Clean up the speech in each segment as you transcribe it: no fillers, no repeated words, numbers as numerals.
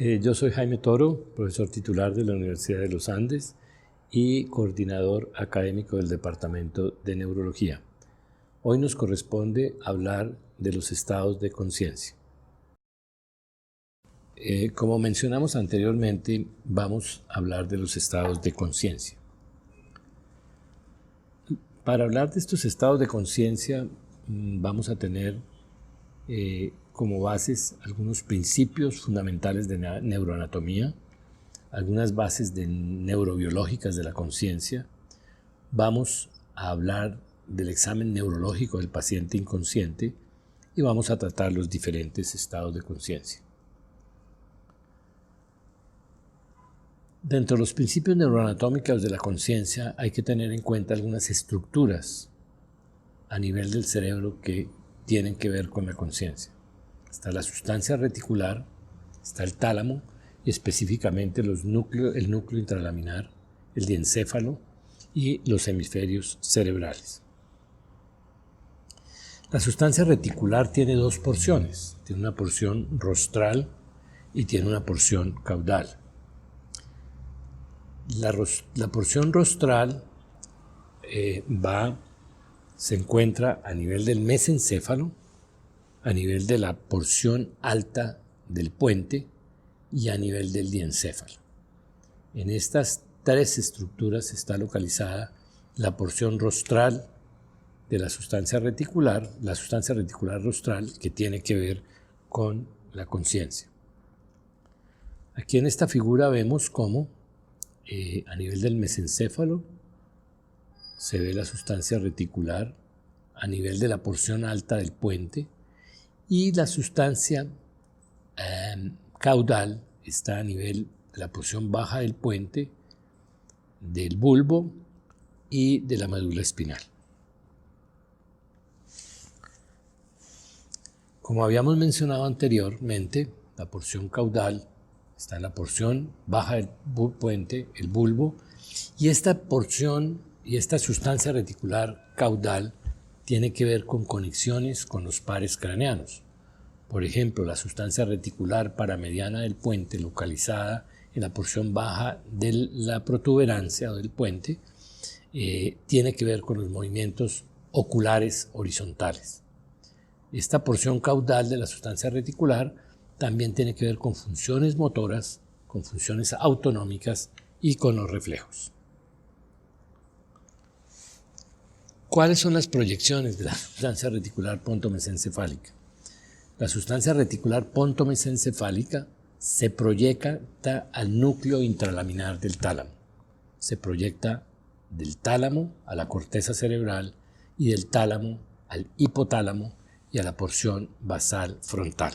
Yo soy Jaime Toro, profesor titular de la Universidad de los Andes y coordinador académico del Departamento de Neurología. Hoy nos corresponde hablar de los estados de conciencia. Como mencionamos anteriormente, vamos a hablar de los estados de conciencia. Para hablar de estos estados de conciencia, vamos a tener como bases algunos principios fundamentales de neuroanatomía, algunas bases neurobiológicas de la conciencia. Vamos a hablar del examen neurológico del paciente inconsciente y vamos a tratar los diferentes estados de conciencia. Dentro de los principios neuroanatómicos de la conciencia hay que tener en cuenta algunas estructuras a nivel del cerebro que tienen que ver con la conciencia. Está la sustancia reticular, está el tálamo y específicamente el núcleo intralaminar, el diencéfalo y los hemisferios cerebrales. La sustancia reticular tiene dos porciones, tiene una porción rostral y tiene una porción caudal. La porción rostral se encuentra a nivel del mesencéfalo, a nivel de la porción alta del puente y a nivel del diencéfalo. En estas tres estructuras está localizada la porción rostral de la sustancia reticular rostral, que tiene que ver con la conciencia. Aquí en esta figura vemos cómo a nivel del mesencéfalo se ve la sustancia reticular a nivel de la porción alta del puente y la sustancia caudal está a nivel de la porción baja del puente, del bulbo y de la médula espinal. Como habíamos mencionado anteriormente, la porción caudal está en la porción baja del puente, el bulbo, y esta porción y esta sustancia reticular caudal tiene que ver con conexiones con los pares craneanos. Por ejemplo, la sustancia reticular paramediana del puente, localizada en la porción baja de la protuberancia o del puente, tiene que ver con los movimientos oculares horizontales. Esta porción caudal de la sustancia reticular también tiene que ver con funciones motoras, con funciones autonómicas y con los reflejos. ¿Cuáles son las proyecciones de la sustancia reticular pontomesencefálica? La sustancia reticular pontomesencefálica se proyecta al núcleo intralaminar del tálamo. Se proyecta del tálamo a la corteza cerebral y del tálamo al hipotálamo y a la porción basal frontal.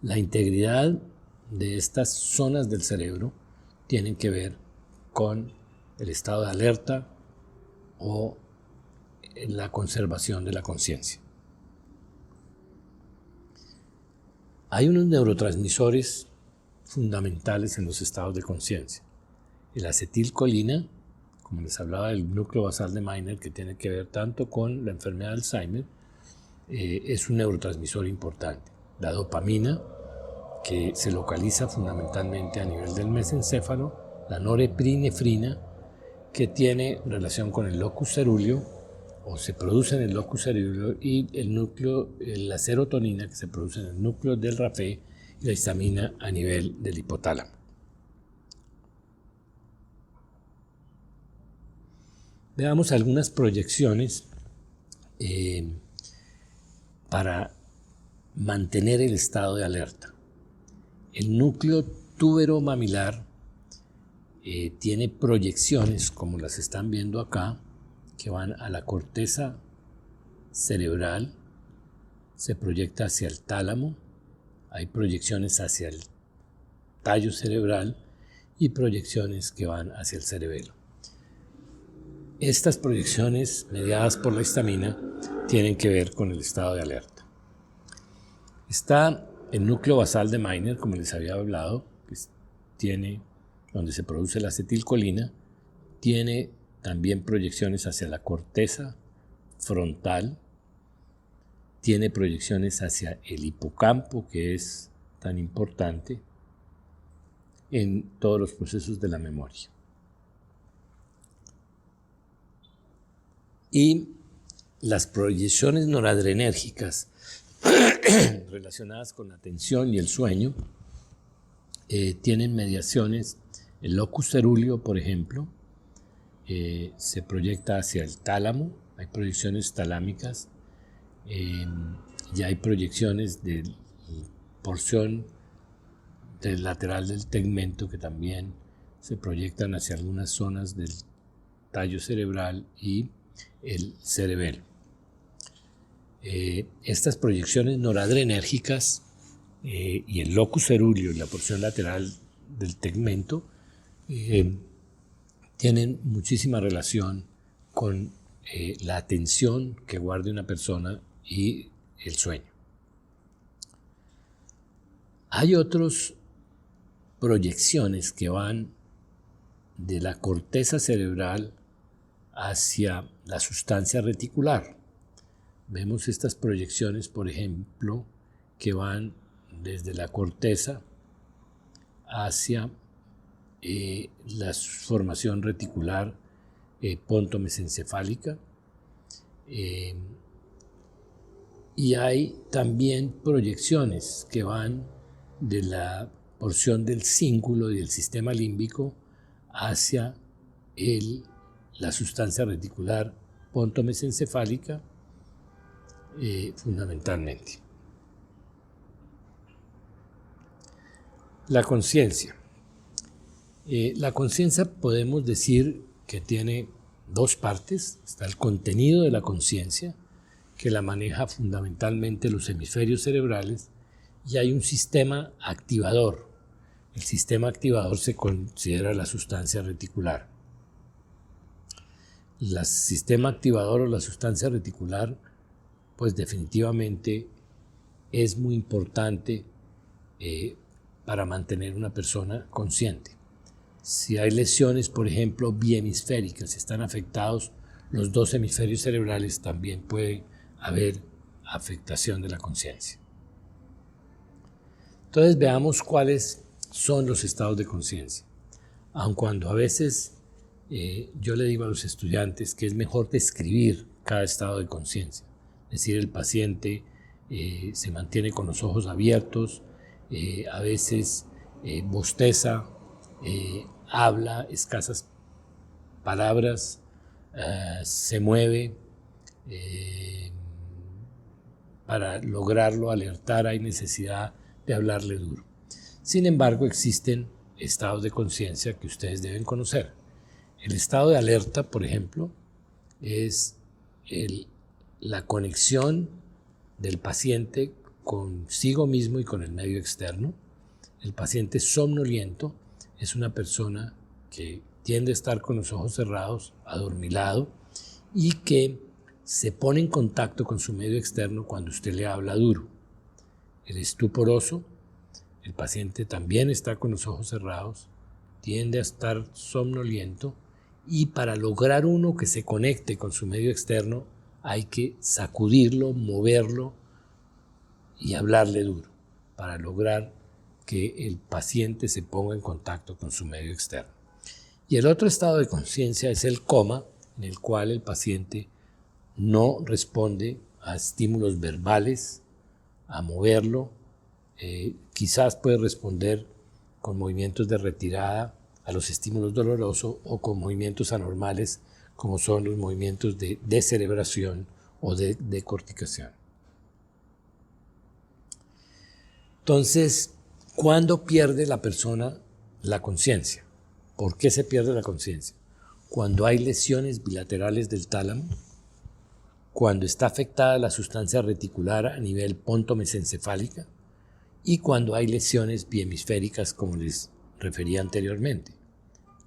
La integridad de estas zonas del cerebro tienen que ver con el estado de alerta o la conservación de la conciencia. Hay unos neurotransmisores fundamentales en los estados de conciencia. El acetilcolina, como les hablaba del núcleo basal de Meiner, que tiene que ver tanto con la enfermedad de Alzheimer, es un neurotransmisor importante. La dopamina, que se localiza fundamentalmente a nivel del mesencéfalo, la norepinefrina, que tiene relación con el locus cerúleo, o se produce en el locus cerúleo, y la serotonina, que se produce en el núcleo del rapé, y la histamina a nivel del hipotálamo. Veamos algunas proyecciones para mantener el estado de alerta. El núcleo tuberomamilar tiene proyecciones, como las están viendo acá, que van a la corteza cerebral, se proyecta hacia el tálamo, hay proyecciones hacia el tallo cerebral y proyecciones que van hacia el cerebelo. Estas proyecciones, mediadas por la histamina, tienen que ver con el estado de alerta. Está el núcleo basal de Meiner, como les había hablado, que donde se produce la acetilcolina, tiene también proyecciones hacia la corteza frontal, tiene proyecciones hacia el hipocampo, que es tan importante en todos los procesos de la memoria. Y las proyecciones noradrenérgicas relacionadas con la atención y el sueño tienen mediaciones. El locus cerúleo, por ejemplo, se proyecta hacia el tálamo, hay proyecciones talámicas, ya hay proyecciones de porción del lateral del tegmento que también se proyectan hacia algunas zonas del tallo cerebral y el cerebelo. Estas proyecciones noradrenérgicas y el locus cerúleo y la porción lateral del tegmento tienen muchísima relación con la atención que guarde una persona y el sueño. Hay otras proyecciones que van de la corteza cerebral hacia la sustancia reticular. Vemos estas proyecciones, por ejemplo, que van desde la corteza hacia la formación reticular pontomesencefálica. Y hay también proyecciones que van de la porción del cíngulo y del sistema límbico hacia la sustancia reticular pontomesencefálica, fundamentalmente. La conciencia. La conciencia podemos decir que tiene dos partes. Está el contenido de la conciencia, que la maneja fundamentalmente los hemisferios cerebrales, y hay un sistema activador. El sistema activador se considera la sustancia reticular. El sistema activador o la sustancia reticular, pues definitivamente es muy importante para mantener una persona consciente. Si hay lesiones, por ejemplo, biemisféricas, están afectados los dos hemisferios cerebrales, también puede haber afectación de la conciencia. Entonces veamos cuáles son los estados de conciencia. Aun cuando a veces yo le digo a los estudiantes que es mejor describir cada estado de conciencia. Es decir, el paciente se mantiene con los ojos abiertos, a veces bosteza, habla escasas palabras, se mueve. Para lograrlo alertar hay necesidad de hablarle duro. Sin embargo, existen estados de conciencia que ustedes deben conocer. El estado de alerta, por ejemplo, es la conexión del paciente consigo mismo y con el medio externo. El paciente somnoliento es una persona que tiende a estar con los ojos cerrados, adormilado, y que se pone en contacto con su medio externo cuando usted le habla duro. El estuporoso, el paciente también está con los ojos cerrados, tiende a estar somnoliento, y para lograr uno que se conecte con su medio externo hay que sacudirlo, moverlo y hablarle duro para lograr que el paciente se ponga en contacto con su medio externo. Y el otro estado de conciencia es el coma, en el cual el paciente no responde a estímulos verbales, a moverlo, quizás puede responder con movimientos de retirada a los estímulos dolorosos o con movimientos anormales como son los movimientos de descerebración o de decorticación. Entonces, ¿cuándo pierde la persona la conciencia? ¿Por qué se pierde la conciencia? Cuando hay lesiones bilaterales del tálamo, cuando está afectada la sustancia reticular a nivel pontomesencefálica y cuando hay lesiones biemisféricas, como les refería anteriormente.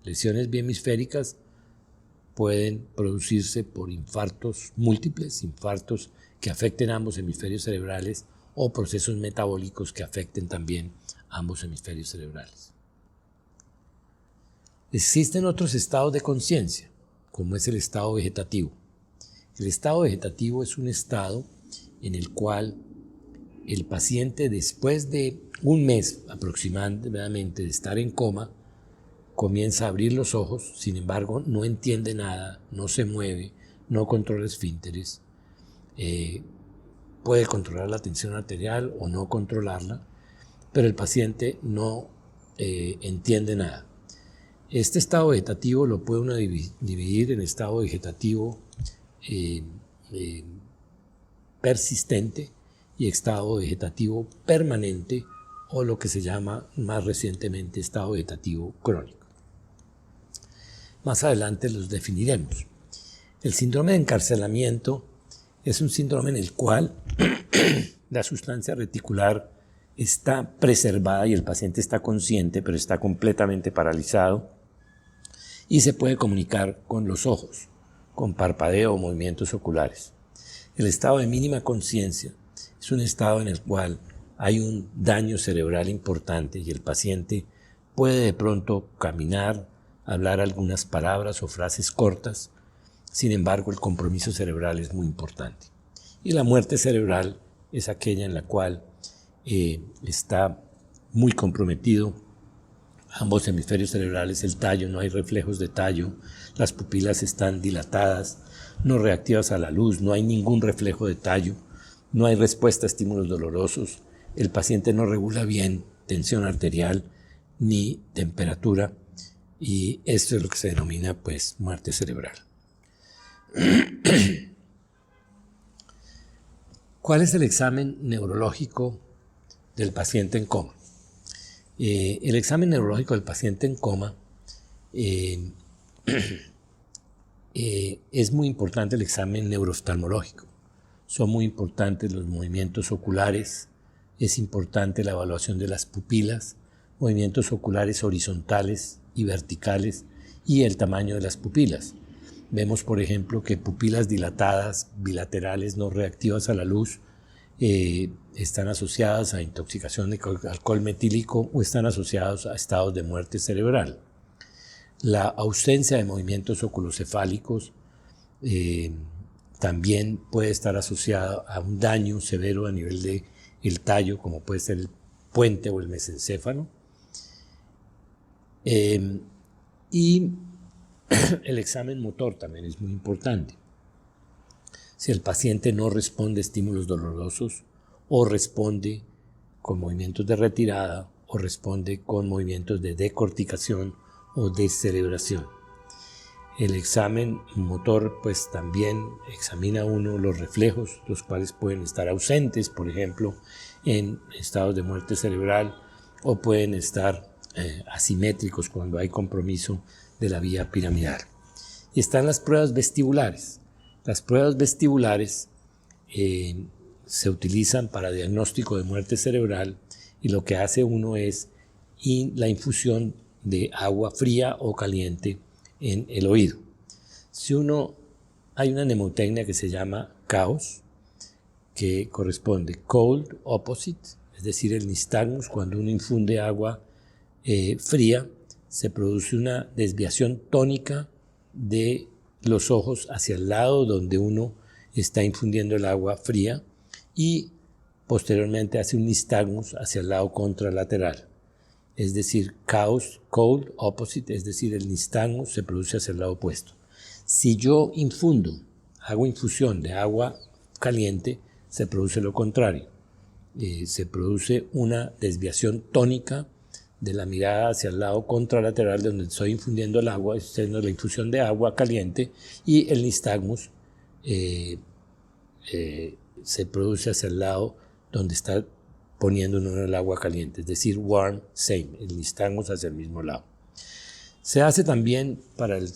Lesiones biemisféricas pueden producirse por infartos múltiples, infartos que afecten ambos hemisferios cerebrales o procesos metabólicos que afecten también ambos hemisferios cerebrales. Existen otros estados de conciencia, como es el estado vegetativo. El estado vegetativo es un estado en el cual el paciente, después de un mes aproximadamente de estar en coma, comienza a abrir los ojos, sin embargo no entiende nada, no se mueve, no controla esfínteres, puede controlar la tensión arterial o no controlarla, pero el paciente no entiende nada. Este estado vegetativo lo puede uno dividir en estado vegetativo persistente y estado vegetativo permanente, o lo que se llama más recientemente estado vegetativo crónico. Más adelante los definiremos. El síndrome de encarcelamiento es un síndrome en el cual la sustancia reticular está preservada y el paciente está consciente, pero está completamente paralizado y se puede comunicar con los ojos, con parpadeo o movimientos oculares. El estado de mínima conciencia es un estado en el cual hay un daño cerebral importante y el paciente puede de pronto caminar, hablar algunas palabras o frases cortas. Sin embargo, el compromiso cerebral es muy importante. Y la muerte cerebral es aquella en la cual está muy comprometido ambos hemisferios cerebrales, el tallo, no hay reflejos de tallo, las pupilas están dilatadas, no reactivas a la luz, no hay ningún reflejo de tallo, no hay respuesta a estímulos dolorosos, el paciente no regula bien tensión arterial ni temperatura, y esto es lo que se denomina pues muerte cerebral. ¿Cuál es el examen neurológico del paciente en coma? El examen neurológico del paciente en coma es muy importante el examen neurooftalmológico. Son muy importantes los movimientos oculares, es importante la evaluación de las pupilas, movimientos oculares horizontales y verticales y el tamaño de las pupilas. Vemos, por ejemplo, que pupilas dilatadas, bilaterales, no reactivas a la luz, están asociadas a intoxicación de alcohol metílico o están asociados a estados de muerte cerebral. La ausencia de movimientos oculocefálicos también puede estar asociada a un daño severo a nivel del tallo, como puede ser el puente o el mesencéfalo. Y el examen motor también es muy importante. Si el paciente no responde a estímulos dolorosos o responde con movimientos de retirada o responde con movimientos de decorticación o descerebración. El examen motor pues también examina uno los reflejos, los cuales pueden estar ausentes, por ejemplo, en estados de muerte cerebral, o pueden estar asimétricos cuando hay compromiso de la vía piramidal. Y están las pruebas vestibulares. Las pruebas vestibulares se utilizan para diagnóstico de muerte cerebral y lo que hace uno es la infusión de agua fría o caliente en el oído. Hay una mnemotecnia que se llama CAOS, que corresponde cold opposite, es decir, el nistagmus. Cuando uno infunde agua fría, se produce una desviación tónica de los ojos hacia el lado donde uno está infundiendo el agua fría y posteriormente hace un nistagmus hacia el lado contralateral. Es decir, CAOS, cold opposite, es decir, el nistagmus se produce hacia el lado opuesto. Si yo hago infusión de agua caliente, se produce lo contrario. Se produce una desviación tónica de la mirada hacia el lado contralateral donde estoy infundiendo el agua, haciendo la infusión de agua caliente, y el nistagmus se produce hacia el lado donde está poniendo uno el agua caliente, es decir, warm, same, el nistagmus hacia el mismo lado. Se hace también para el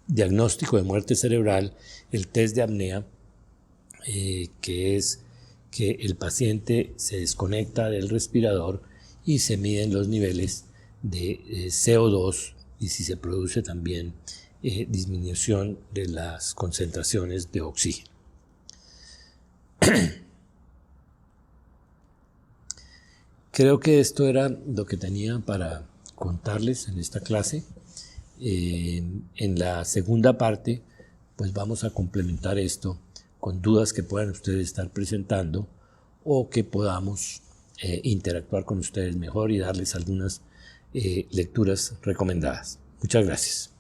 diagnóstico de muerte cerebral el test de apnea, que es que el paciente se desconecta del respirador y se miden los niveles de CO2 y si se produce también disminución de las concentraciones de oxígeno. Creo que esto era lo que tenía para contarles en esta clase. En la segunda parte, pues vamos a complementar esto con dudas que puedan ustedes estar presentando o que podamos interactuar con ustedes mejor y darles algunas lecturas recomendadas. Muchas gracias.